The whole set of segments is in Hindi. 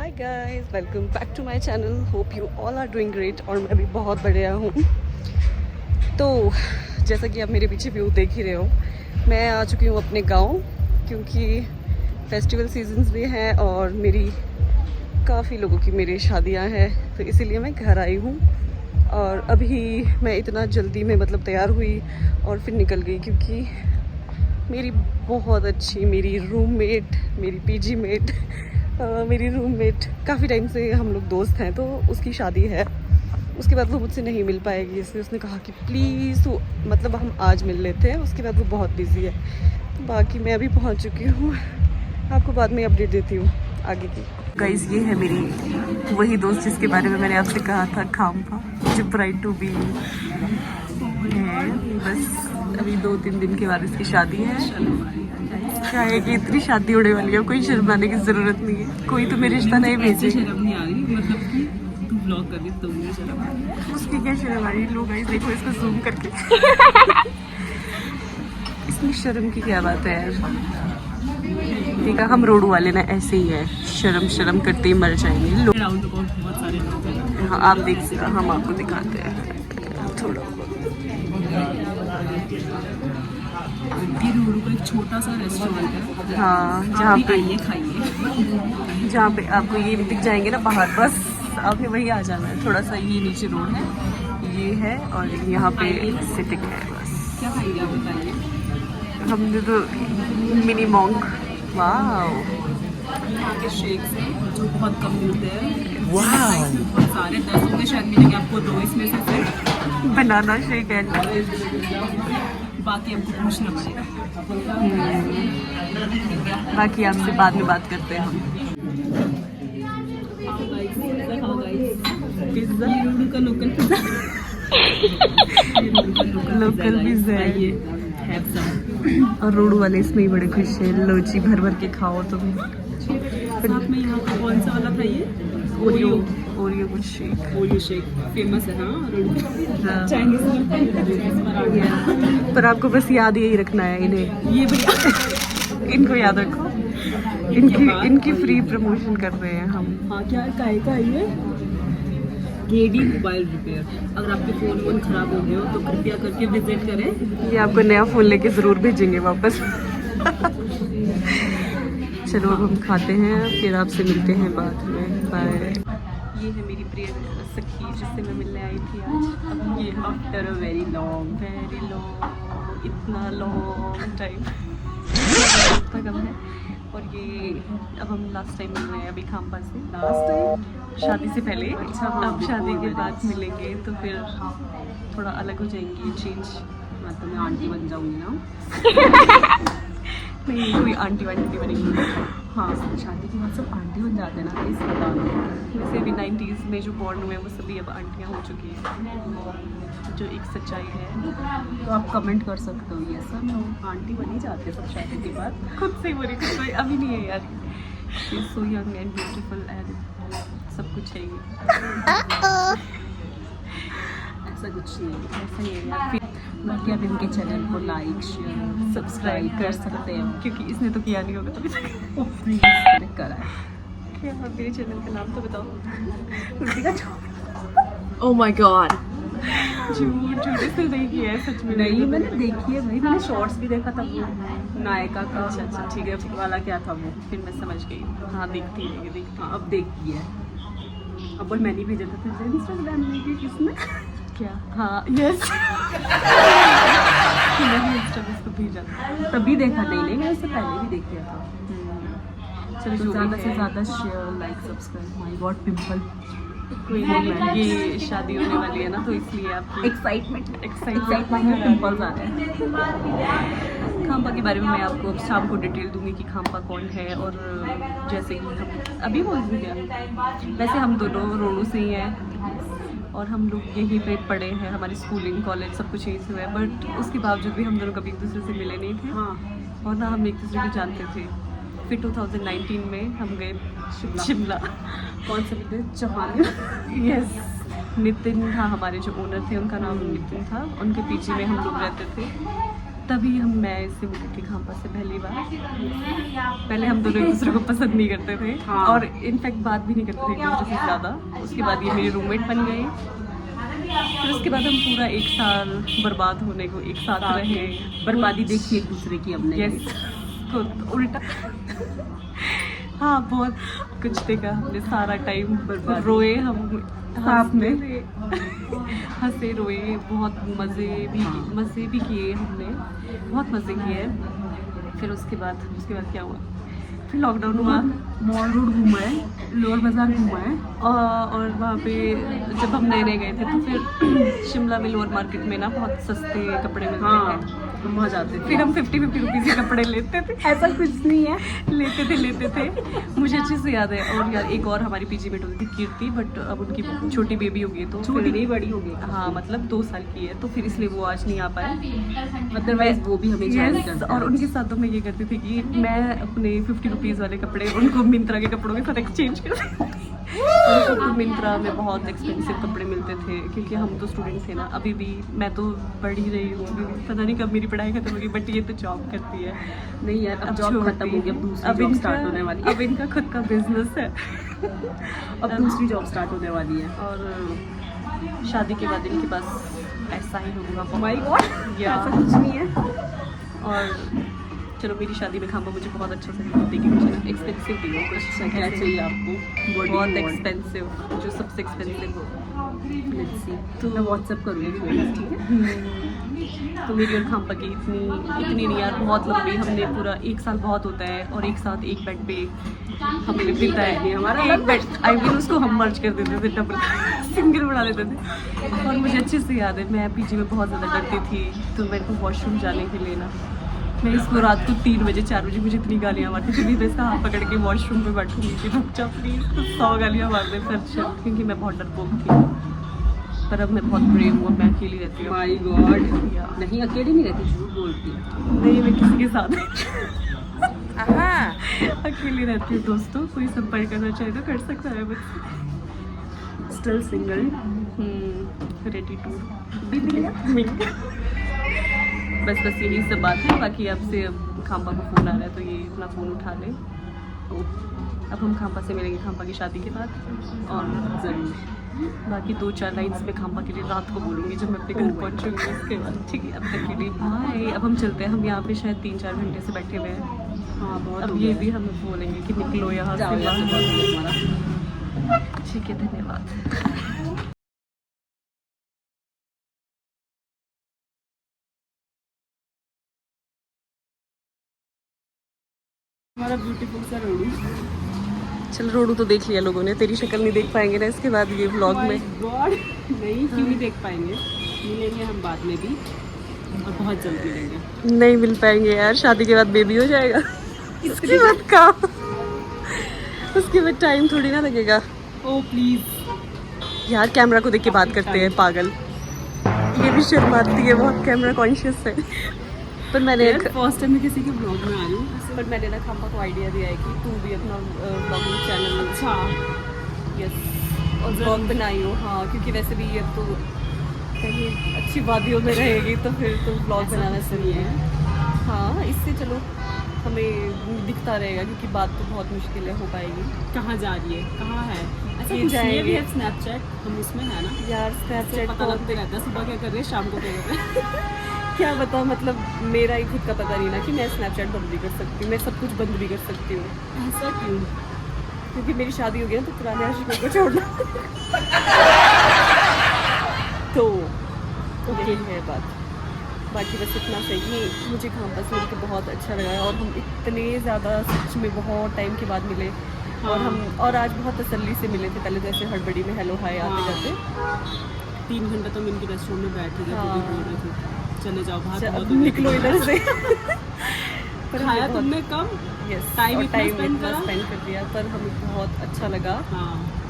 Hi guys, welcome back to my channel. Hope you all are doing great. और मैं भी बहुत बढ़िया हूँ। तो जैसा कि आप मेरे पीछे व्यू देख ही रहे हो, मैं आ चुकी हूँ अपने गांव, क्योंकि फेस्टिवल सीजन्स भी हैं और मेरी काफ़ी लोगों की मेरी शादियाँ हैं, तो इसीलिए मैं घर आई हूँ। और अभी मैं इतना जल्दी में मतलब तैयार हुई और फिर निकल गई, क्योंकि मेरी बहुत अच्छी मेरी रूममेट, मेरी पीजी मेट, मेरी रूममेट काफ़ी टाइम से हम लोग दोस्त हैं, तो उसकी शादी है। उसके बाद वो मुझसे नहीं मिल पाएगी, इसलिए उसने कहा कि प्लीज़ वो मतलब हम आज मिल लेते हैं। उसके बाद वो बहुत बिजी है। तो बाकी मैं अभी पहुंच चुकी हूँ, आपको बाद में अपडेट देती हूँ आगे की। गाइस, ये है मेरी वही दोस्त जिसके बारे में मैंने आपसे कहा था, खाम्पा, जो ब्राइड टू बी है। बस अभी 2-3 दिन के बाद इसकी शादी है। क्या है कि इतनी शादी होने वाली है, कोई शर्माने की जरूरत नहीं है। कोई तो मेरे रिश्ता नहीं भेजे। शर्म नहीं आ रही, मतलब कि तू ब्लॉग कर रही तो मुझे शर्म आ रही। उसकी क्या शर्म आ रही है? लोग गाइस देखो इसको जूम करके। इसमें शर्म की क्या बात है यार? ठीक है, हम रोडू वाले ना ऐसे ही है, शर्म शर्म करते ही मर जाएंगे लोग। राउंड अबाउट बहुत सारे लोग हैं। हाँ, आप देख सकते, हम आपको दिखाते हैं थोड़ा। ये रोडू का एक छोटा सा रेस्टोरेंट है। हाँ, आप भी आइए, खाइए। जहाँ पे आपको ये दिख जाएंगे ना बाहर, बस आपने वही आ जाना है। थोड़ा सा ये नीचे रोड है, ये है, और यहाँ पे सिटिंग है। बस क्या खाएंगे आप बताइए। हमने तो मिनी मॉन्क, वाह, यहाँ के शेक्स हैं जो बहुत कम मिलते हैं। बहुत सारे 10 के शायद मिलेंगे आपको 2 इसमें से सिर्फ। बनाना शेक है। बाकी आपको पूछना पड़ेगा। बाकी आपसे बाद में बात करते हैं हम। पिज्जा, ये रोडू का लोकल पिज्जा। लोकल पिज्जा है। और रोडू वाले इसमें ही बड़े खुश है। लोची भर भर के खाओ तुम। साथ में यहाँ का कौन सा वाला था ये? ओरियो कुछ शेक। ओरियो शेक फेमस है। हाँ, रोडू हाँ। चाइनीज पर आपको बस याद यही रखना है इन्हें, ये भैया इनको याद रखो। इनकी फ्री प्रमोशन कर रहे हैं हम। हाँ, क्या काहे का है ये? KD mobile repair. अगर आपके फ़ोन खराब हो गए हो तो कृपया करके विजिट करें। ये आपको नया फ़ोन लेके ज़रूर भेजेंगे वापस। चलो अब हम खाते हैं, फिर आपसे मिलते हैं बाद में। बाय। ये है मेरी प्रिय सखी जिससे मैं मिलने आई थी आज। अब ये आफ्टर अ वेरी लॉन्ग इतना लॉन्ग टाइम तक हम है। और ये अब हम लास्ट टाइम मिल रहे हैं अभी खाम्पा से। लास्ट टाइम शादी से पहले। अच्छा, हाँ, अब शादी के बिल्कुल। बाद मिलेंगे तो फिर थोड़ा अलग हो जाएंगी, चेंज। मैं तो मैं आंटी बन जाऊंगी ना। नहीं, कोई आंटी वांटी नहीं बनेगी। हाँ, शादी के बाद सब आंटी बन जाते हैं ना, इस बता दो। वैसे भी 90s में जो बॉर्न हुए हैं वो सभी अब आंटियाँ हो चुकी हैं, जो एक सच्चाई है। तो आप कमेंट कर सकते हो, ये सब लोग आंटी बन ही जाते हैं सब शादी के बाद। खुद से ही बोली थी, कोई अभी नहीं है यार। So young and beautiful and सब कुछ है ये। ऐसा कुछ नहीं है। ऐसा ही है यार। फिर बाकी आप इनके चैनल को लाइक शेयर सब्सक्राइब कर सकते हैं, क्योंकि इसने तो किया नहीं होगा तभी तक। प्लीज़ करा है। क्या मेरे चैनल का नाम तो बताओ। ओह माय गॉड, झूठ इसने नहीं किया है सच में। नहीं मैंने देखी है भाई, मैंने शॉर्ट्स भी देखा था वो नायका का। अच्छा, ठीक है, वाला क्या था वो? फिर मैं समझ गई। हाँ, देखती है। हाँ, अब देखी है। अब और मैंने भेजा था तुझे इंस्टाग्राम में कि किसने क्या? हाँ, यस। मैंने इंस्टा पे इसको भेजा था। तभी देखा। नहीं मैं इससे पहले भी देख लिया था। चलो, तो जो ज़्यादा भी से है। ज़्यादा share like subscribe. My God, pimple. कोई नहीं, ये शादी होने वाली है ना, तो इसलिए आप एक्साइटमेंट एक्साइटमेंट में पिंपल्स आ रहे हैं। खाम्पा के बारे में मैं आपको अब शाम को डिटेल दूंगी कि खाम्पा कौन है। और जैसे कि हम अभी बोल दूँ क्या, वैसे हम दोनों रोडू से ही हैं और हम लोग यहीं पे पढ़े हैं। हमारी स्कूलिंग कॉलेज सब कुछ यहीं से हुआ है, बट उसके बावजूद भी हम दोनों कभी एक दूसरे से मिले नहीं थे। हाँ, और ना हम एक दूसरे को जानते थे। फिर 2019 में हम गए शिमला। कौन से भी चौहान? यस, नितिन था हमारे जो ओनर थे, उनका नाम नितिन था। उनके पीछे में हम लोग रहते थे। तभी मैं इससे मिली थी खाम्पा से पहली बार। पहले हम दोनों एक दूसरे को पसंद नहीं करते थे हाँ। और इनफैक्ट बात भी नहीं करते थे एक दूसरे से ज़्यादा। उसके बाद ये मेरे रूममेट बन गए, फिर उसके बाद हम पूरा 1 साल बर्बाद होने को एक साथ रहे। बर्बादी देखी एक दूसरे की हमने। यस, उल्टा हाँ, बहुत कुछ देखा हमने, सारा टाइम रोए हम, हंसते थे, हंसे रोए, बहुत मज़े भी किए हमने, बहुत मज़े किए। फिर उसके बाद क्या हुआ, फिर लॉकडाउन हुआ, मॉल रोड घूमा है, लोअर बाजार घूमा है। और वहाँ पे जब हम नए गए थे तो फिर शिमला में लोअर मार्केट में ना बहुत सस्ते कपड़े मिलते हैं, हम वहाँ जाते थे। फिर हम 50 रुपीज़ के कपड़े लेते थे। ऐसा कुछ नहीं है। लेते थे मुझे अच्छे से याद है। और यार एक और हमारी पीजी मेट होती थी कीर्ति, बट अब उनकी छोटी बेबी हो गई, तो छोटी नहीं बड़ी हो गई। हाँ, मतलब 2 साल की है, तो फिर इसलिए वो आज नहीं आ पाए। अदरवाइज वो भी हमें Yes, और उनके साथ तो मैं ये करती थी कि मैं अपने 50 रुपीज़ वाले कपड़े उनको मिंत्रा के कपड़ों के साथ एक्सचेंज कर देती। उनको तो मिंत्रा में बहुत एक्सपेंसिव कपड़े मिलते थे, क्योंकि हम तो स्टूडेंट थे ना। अभी भी मैं तो बढ़ ही रही हूँ, अभी भी पता नहीं कब मेरी पढ़ाई खत्म होगी, बट ये तो जॉब करती है। नहीं यार, अब जॉब खत्म हो गई, अब दूसरी जॉब स्टार्ट होने वाली है। अब इनका खुद का बिजनेस है। अब दूसरी जॉब स्टार्ट होने वाली है। और शादी के बाद इनके पास ऐसा ही होगा। माय गॉड, या ऐसा कुछ नहीं है। और चलो, मेरी शादी में खाम्पा मुझे बहुत अच्छा से देगी, मुझे ना एक्सपेंसिव दी हो कुछ क्या चाहिए आपको? बहुत एक्सपेंसिव, जो सबसे एक्सपेंसिव हो। तो मैं व्हाट्सएप करूँगी, ठीक है? तो मेरी और खाम्पा की इतनी नहीं यार, बहुत लंबी, हमने पूरा 1 साल बहुत होता है, और एक साथ एक बेड पे हमने बिताया है। हमारा एक बेड, आई मीन उसको हम मर्ज कर देते थे, डबल सिंगल बना देते थे। और मुझे अच्छे से याद है, मैं पीजी में बहुत ज़्यादा डरती थी, तो मेरे को वॉशरूम जाने के लिए ना, मैं इसको रात को 3 बजे 4 बजे मुझे इतनी गालियाँ मारती थी, मैं इसका हाथ पकड़ के वॉशरूम पे बैठूंगी कि रुक जा प्लीज़, तो 100 गालियाँ मार दे फिर, क्योंकि मैं बहुत डरपोक थी। पर अब मैं बहुत ब्रेव हूँ, मैं अकेली रहती हूँ। माय गॉड, नहीं अकेली नहीं रहती, झूठ बोलती है। नहीं, मैं किसी के साथ अकेली रहती हूँ। दोस्तों, कोई संपर्क करना चाहे तो कर सकता है मुझसे। स्टिल सिंगल, रेडी टू बस यही सब बात है। बाकी आपसे अब खाम्पा को फ़ोन आ रहा है, तो ये अपना फ़ोन उठा ले। तो अब हम खाम्पा से मिलेंगे खाम्पा की शादी के बाद, और ज़रूर बाकी 2-4 लाइन्स में खाम्पा के लिए रात को बोलूँगी जब मैं अपने घर पहुँचूँगी उसके बाद। ठीक है, अब तक के लिए बाय। अब हम चलते हैं, हम यहाँ पे शायद 3-4 घंटे से बैठे हुए हैं। हाँ बहुत। अब ये भी हमें बोलेंगे कि निकलो यहाँ से बाहर। ठीक है, धन्यवाद। हमारा ब्यूटीफुल सा रोडू। चल, रोडू तो देख लिया लोगों ने, तेरी शक्ल नहीं देख पाएंगे ना इसके बाद ये व्लॉग में। गॉड, नहीं क्यों नहीं देख पाएंगे, मिलेंगे हम बाद में भी, और बहुत जल्द मिलेंगे। नहीं मिल पाएंगे यार, शादी के बाद बेबी हो जाएगा, इसके बाद काम, उसके बाद टाइम थोड़ी ना लगेगा। ओह प्लीज यार, कैमरा को देख के बात करते हैं पागल, ये भी शर्माती है बहुत, कैमरा कॉन्शियस है। पर मैंने फर्स्ट टाइम मैं किसी के ब्लॉग में आ रही हूँ। पर मैंने ना खाम्पा को आइडिया दिया है कि तू भी अपना ब्लॉगिंग चैनल, अच्छा, यस, और ब्लॉग बनाई हो। हाँ, क्योंकि वैसे भी अब तो कहीं अच्छी वादियों में रहेगी, तो फिर तो ब्लॉग बनाना सही है। हाँ, इससे चलो हमें दिखता रहेगा, क्योंकि बात तो बहुत मुश्किल है हो पाएगी। कहाँ जा रही है, कहाँ है? अच्छा, ये कुछ जाएंगे। नहीं है, स्नैपचैट हम उसमें है ना यार, तो स्नैपचैट पता लगते रहता है, सुबह क्या कर रहे हैं, शाम को क्या कर रहे हैं। क्या बता, मतलब मेरा ही खुद का पता नहीं ना कि मैं स्नैपचैट बंद भी कर सकती हूँ, मैं सब कुछ बंद भी कर सकती हूँ। ऐसा क्यों? क्योंकि मेरी शादी हो गई ना, तो पुराने आशिकों को छोड़ना। तो यही है बात। बाकी बस इतना सही, मुझे खाम्पा से मिलकर बहुत अच्छा लगा, और हम इतने ज़्यादा सच में बहुत टाइम के बाद मिले। और आज बहुत तसल्ली से मिले थे, पहले तो ऐसे हड़बड़ी में हेलो हाय आते जाते। 3 घंटे तो हम इनके रेस्टोरेंट में बैठे थे, तो भी बोल रहे थे चले जाओ बाहर, अब निकलो इधर से। पर खाया तुमने कम, टाइम स्पेंड कर दिया, पर हमें बहुत अच्छा लगा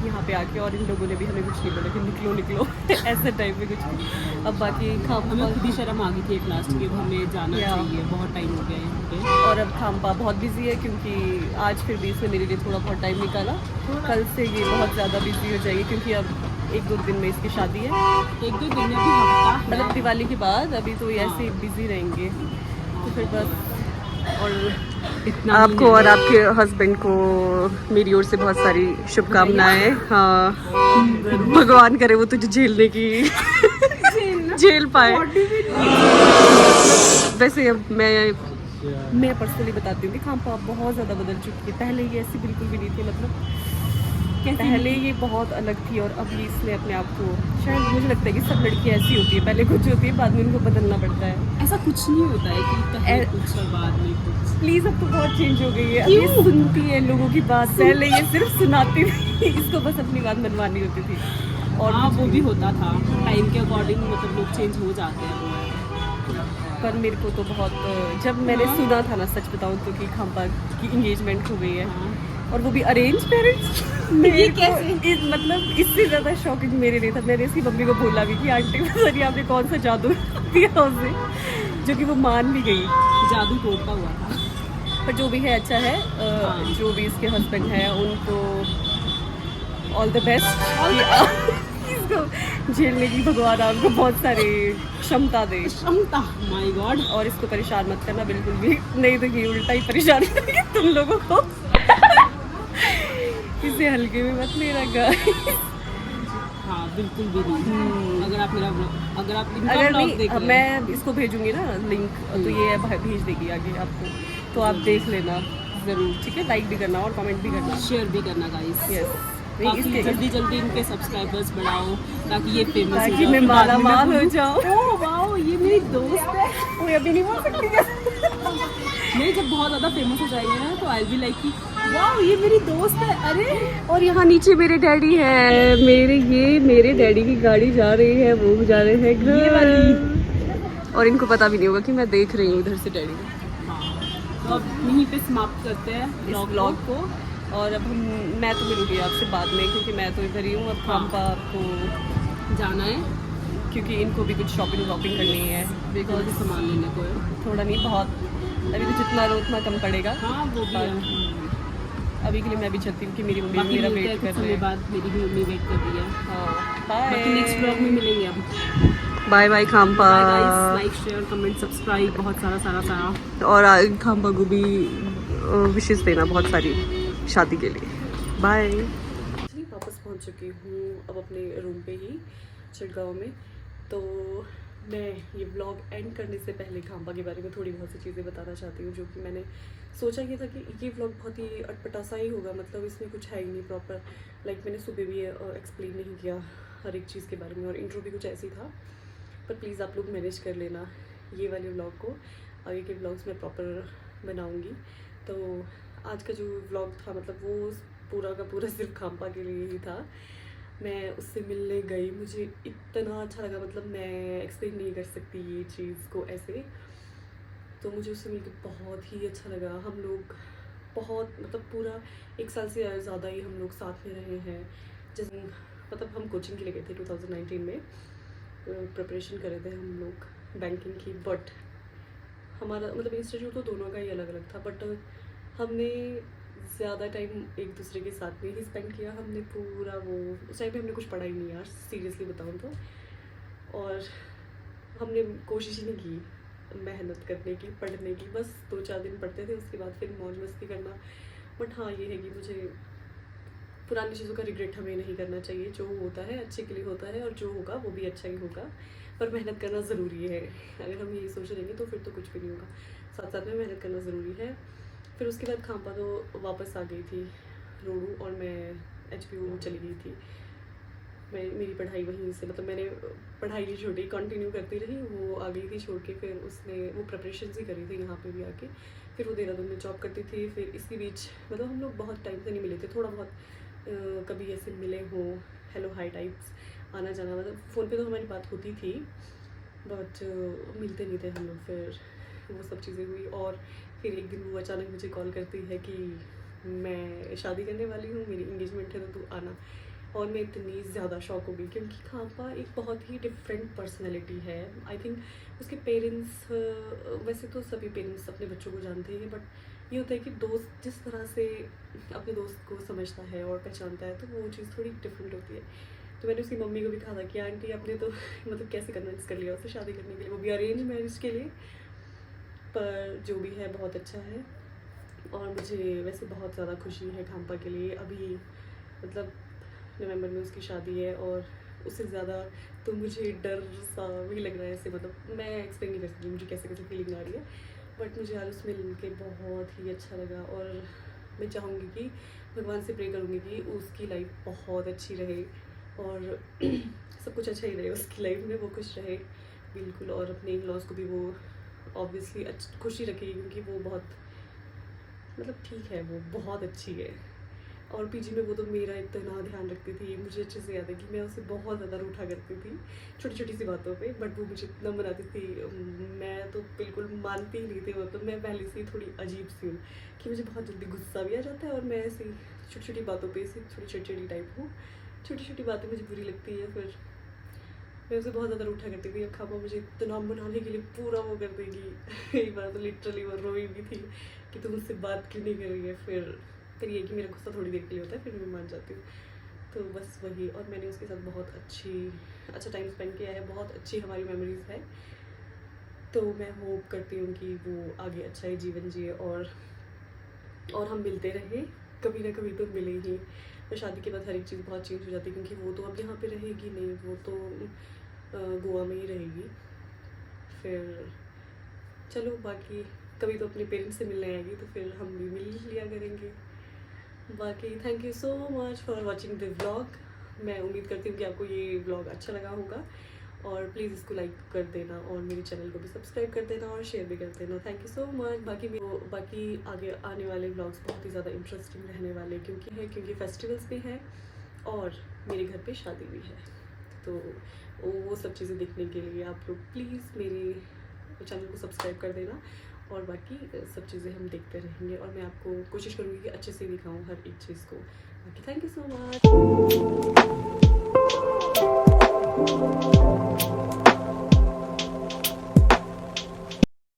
यहाँ पे आके। और इन लोगों ने भी हमें कुछ नहीं बोला कि निकलो ऐसे टाइप में कुछ नहीं। अब बाकी हमें खुद ही शर्म आ गई थी एक लास्ट की, हमें जाना चाहिए, बहुत टाइम हो गया यहाँ पे। और अब खाम्पा बहुत बिजी है, क्योंकि आज फिर भी इसने मेरे लिए थोड़ा बहुत टाइम निकाला। कल से ये बहुत ज़्यादा बिजी हो जाएगी, क्योंकि अब 1-2 दिन में इसकी शादी है। 1-2 दिन में भी हफ्ता, मतलब दिवाली के बाद। अभी तो ये ऐसे बिजी रहेंगे। तो फिर बस। और इतना आपको और आपके हस्बैंड को मेरी ओर से बहुत सारी शुभकामनाएं। हाँ, भगवान करे वो तुझे झेलने की झेल पाए। वैसे अब मैं पर्सनली बताती हूँ कि खाम्पा बहुत ज़्यादा बदल चुकी है। पहले ये ऐसी बिल्कुल भी नहीं थी, मतलब पहले ये बहुत अलग थी और अब ये इसने अपने आप को, शायद मुझे लगता है कि सब लड़कियाँ ऐसी होती है, पहले कुछ होती है बाद में उनको बदलना पड़ता है। ऐसा कुछ नहीं होता है कि पहले कुछ और बाद में कुछ। प्लीज अब तो बहुत चेंज हो गई है। अब ये सुनती है लोगों की बात, पहले ये सिर्फ सुनाती थी इसको बस अपनी बात मनवानी होती थी। और हाँ, वो भी होता था टाइम के अकॉर्डिंग, मतलब लोग चेंज हो जाते हैं। पर मेरे को तो बहुत, जब मैंने सुना था ना, सच बताऊँ तो, कि खाम्पा की इंगेजमेंट हो गई है और वो भी अरेंज पेरेंट्स, ये कैसे? मतलब इससे ज़्यादा शॉकिंग मेरे लिए था। मैंने इसकी मम्मी को बोला भी कि आंटी सर आपने कौन सा जादू किया उसे, जो कि वो मान भी गई। जादू टोटका हुआ था। पर जो भी है अच्छा है। जो भी इसके हस्बैंड है उनको ऑल द बेस्ट। इसको झेलने की भगवान आपको बहुत सारी क्षमता दे। क्षमता, माय गॉड। और इसको परेशान मत करना बिल्कुल भी, नहीं तो ये उल्टा ही परेशान करेगी तुम लोगों को। इसे हल्के में मत लेना गाइस। हाँ, बिल्कुल भी नहीं। अगर आप मेरा अगर आप इनका अगर ब्लॉग नहीं, देख रहे हैं, मैं इसको भेजूंगी ना लिंक, तो ये भेज देगी आगे आपको, तो आप देख लेना ज़रूर, ठीक है। लाइक भी करना और कमेंट भी करना। शेयर भी करना गाइस। यस, काफी जल्दी जल्दी इनके सब्सक्राइबर्स बढ़ाओ ताकि ये फेमस हो ताकि जाए। मैं फिर बाद माला में माल हो बोलूं, जाऊँ। ओह वाओ, ये मेरी दोस्त है। कोई अभी नहीं बोल सकती है। नहीं, जब बहुत ज्यादा फेमस हो जाएंगे ना तो आई बी लाइक कि वाओ, ये मेरी दोस्त है। अरे, और यहाँ नीचे मेरे डैडी है, मेरे डैडी की गाड़ी जा रही है, वो जा रहे हैं घर। ये वाली। और इनको पता भी नहीं होगा कि मैं देख रही हूँ उधर से डैडी को। हाँ, तो अब यहीं पे समाप्त करते हैं इस व्लॉग को। और अब मैं तो मिलूंगी आपसे बाद में, क्योंकि मैं तो इधर ही हूँ। अब खाम्पा आपको जाना है क्योंकि इनको भी कुछ शॉपिंग वॉपिंग करनी है, बेकार के सामान लेने को है। थोड़ा नहीं बहुत, अभी तो जितना लो उतना कम पड़ेगा। हाँ, वो भी है। अभी के लिए मैं भी चाहती हूँ कि मेरी मम्मी बाकी मेरा मिलते हैं वेट कुछ कर रहे समय हैं। बाद, मेरी भी मम्मी वेट कर रही है। हाँ, बाकी नेक्स्ट ब्लॉग में मिलेंगे अब। बाय बाय खाम्पा। Bye guys, like share comment subscribe, बहुत सारा सारा सारा। और खाम्पा को भी विशेष देना बहुत सारी शादी के लिए। बाय। वापस पहुंच चुकी हूँ अब अपने रूम पे ही चिड़गांव में। तो मैं ये व्लॉग एंड करने से पहले खाम्पा के बारे में थोड़ी बहुत सी चीज़ें बताना चाहती हूँ, जो कि मैंने सोचा ये था कि ये व्लॉग बहुत ही अटपटा सा ही होगा, मतलब इसमें कुछ है ही नहीं प्रॉपर। लाइक मैंने सुबह भी एक्सप्लेन नहीं किया हर एक चीज़ के बारे में, और इंट्रो भी कुछ ऐसी था। पर प्लीज़ आप लोग मैनेज कर लेना ये वाले व्लॉग को, आगे के व्लॉग्स में प्रॉपर बनाऊँगी। तो आज का जो व्लॉग था, मतलब वो पूरा का पूरा सिर्फ खाम्पा के लिए ही था। मैं उससे मिलने गई, मुझे इतना अच्छा लगा, मतलब मैं एक्सप्लेन नहीं कर सकती ये चीज़ को ऐसे। तो मुझे उससे मिलकर बहुत ही अच्छा लगा। हम लोग बहुत, मतलब पूरा 1 साल से ज़्यादा ही हम लोग साथ में रहे हैं। जैसे मतलब हम कोचिंग के लिए गए थे 2019 में, प्रिपरेशन कर रहे थे हम लोग बैंकिंग की। बट हमारा मतलब इंस्टीट्यूट तो दोनों का ही अलग अलग था, बट हमने ज़्यादा टाइम एक दूसरे के साथ में ही स्पेंड किया। हमने पूरा वो, उस टाइम पे हमने कुछ पढ़ा ही नहीं यार, सीरियसली बताऊँ तो। और हमने कोशिश ही नहीं की मेहनत करने की, पढ़ने की, बस 2-4 दिन पढ़ते थे, उसके बाद फिर मौज मस्ती करना। बट हाँ, ये है कि मुझे पुरानी चीज़ों का रिग्रेट हमें नहीं करना चाहिए। जो होता है अच्छे के लिए होता है, और जो होगा वो भी अच्छा ही होगा। पर मेहनत करना ज़रूरी है। अगर हम ये सोच रहेंगे तो फिर तो कुछ भी नहीं होगा। साथ साथ में मेहनत करना ज़रूरी है। फिर उसके बाद खाम्पा तो वापस आ गई थी रोडू, और मैं HPU चली गई थी। मेरी पढ़ाई वहीं से, मतलब मैंने पढ़ाई नहीं छोड़ी, कंटिन्यू करती रही। वो आ गई थी छोड़ के, फिर उसने वो प्रिपरेशन ही करी थी यहाँ पे भी आके। फिर वो देहरादून में जॉब करती थी। फिर इसके बीच मतलब हम लोग बहुत टाइम से नहीं मिले थे, थोड़ा बहुत कभी ऐसे मिले हों, हेलो हाई टाइप्स, आना जाना, मतलब फ़ोन पे तो हमारी बात होती थी, बट मिलते नहीं थे हम लोग। फिर वो सब चीज़ें हुई, और फिर एक दिन वो अचानक मुझे कॉल करती है कि मैं शादी करने वाली हूँ, मेरी इंगेजमेंट है, तो तू आना। और मैं इतनी ज़्यादा शॉक हो गई, क्योंकि खाम्पा एक बहुत ही डिफरेंट पर्सनैलिटी है। आई थिंक उसके पेरेंट्स, वैसे तो सभी पेरेंट्स अपने बच्चों को जानते हैं, बट ये होता है कि दोस्त जिस तरह से अपने दोस्त को समझता है और पहचानता है, तो वो चीज़ थोड़ी डिफरेंट होती है। तो मैंने उसकी मम्मी को भी कहा था कि आंटी आपने तो मतलब कैसे कन्विंस कर लिया उसे शादी करने के लिए, वो भी अरेंज मैरिज के लिए। पर जो भी है बहुत अच्छा है। और मुझे वैसे बहुत ज़्यादा खुशी है खाम्पा के लिए। अभी मतलब नवंबर में उसकी शादी है और उससे ज़्यादा तो मुझे डर सा भी लग रहा है। ऐसे मतलब मैं एक्सप्लेन नहीं कर सकती मुझे कैसे कैसे फीलिंग आ रही है, बट मुझे आज उसमें मिलके बहुत ही अच्छा लगा। और मैं चाहूँगी कि भगवान से प्रे करूँगी कि उसकी लाइफ बहुत अच्छी रहे और सब कुछ अच्छा ही रहे उसकी लाइफ में, वो खुश रहे बिल्कुल। और अपने इन लॉज को भी वो ऑब्वियसली खुशी रखेगी क्योंकि वो बहुत मतलब ठीक है, वो बहुत अच्छी है। और पीजी में वो तो मेरा इतना ध्यान रखती थी, मुझे अच्छे से याद है कि मैं उसे बहुत ज़्यादा रूठा करती थी छोटी छोटी सी बातों पे, बट वो मुझे इतना मनाती थी। मैं तो बिल्कुल मानती ही नहीं थी। मतलब मैं पहले से ही थोड़ी अजीब सी हूँ कि मुझे बहुत जल्दी गुस्सा भी आ जाता है और मैं ऐसी छोटी छोटी बातों पे ऐसी थोड़ी चिड़चिड़ी टाइप हूँ। छोटी छोटी बातें मुझे बुरी लगती है, फिर मैं उसे बहुत ज़्यादा रूठा करती थी। अब खापा मुझे इतना मनाने के लिए पूरा वो कर देगी। एक बार तो लिटरली वो रोई भी थी कि तुम मुझसे बात क्यों नहीं कर रही है। फिर ये कि मेरा गुस्सा थोड़ी देर के लिए होता है, फिर मैं मान जाती हूँ। तो बस वही। और मैंने उसके साथ बहुत अच्छा टाइम स्पेंड किया है, बहुत अच्छी हमारी मेमोरीज़ है। तो मैं होप करती हूँ कि वो आगे अच्छा ही जीवन जिए और हम मिलते रहे, कभी ना कभी तो मिले ही। और शादी के बाद हर एक चीज़ बहुत चेंज हो जाती है क्योंकि वो तो अब यहाँ पे रहेगी नहीं, वो तो गोवा में ही रहेगी। फिर चलो बाकी कभी तो अपने पेरेंट्स से मिलने आएगी तो फिर हम भी मिल लिया करेंगे। बाकी thank you so much for watching the vlog. मैं उम्मीद करती हूँ कि आपको ये व्लॉग अच्छा लगा होगा और प्लीज़ इसको लाइक कर देना और मेरे चैनल को भी सब्सक्राइब कर देना और शेयर भी कर देना। Thank you so much. बाकी आगे आने वाले व्लॉग्स बहुत ही ज़्यादा इंटरेस्टिंग रहने वाले क्योंकि फेस्टिवल्स भी हैं और मेरे घर पे शादी भी है। तो वो सब चीज़ें देखने के लिए आप लोग प्लीज़ मेरे चैनल को सब्सक्राइब कर देना और बाकी सब चीज़ें हम देखते रहेंगे और मैं आपको कोशिश करूँगी कि अच्छे से दिखाऊँ हर एक चीज़ को। बाकी थैंक यू सो मच।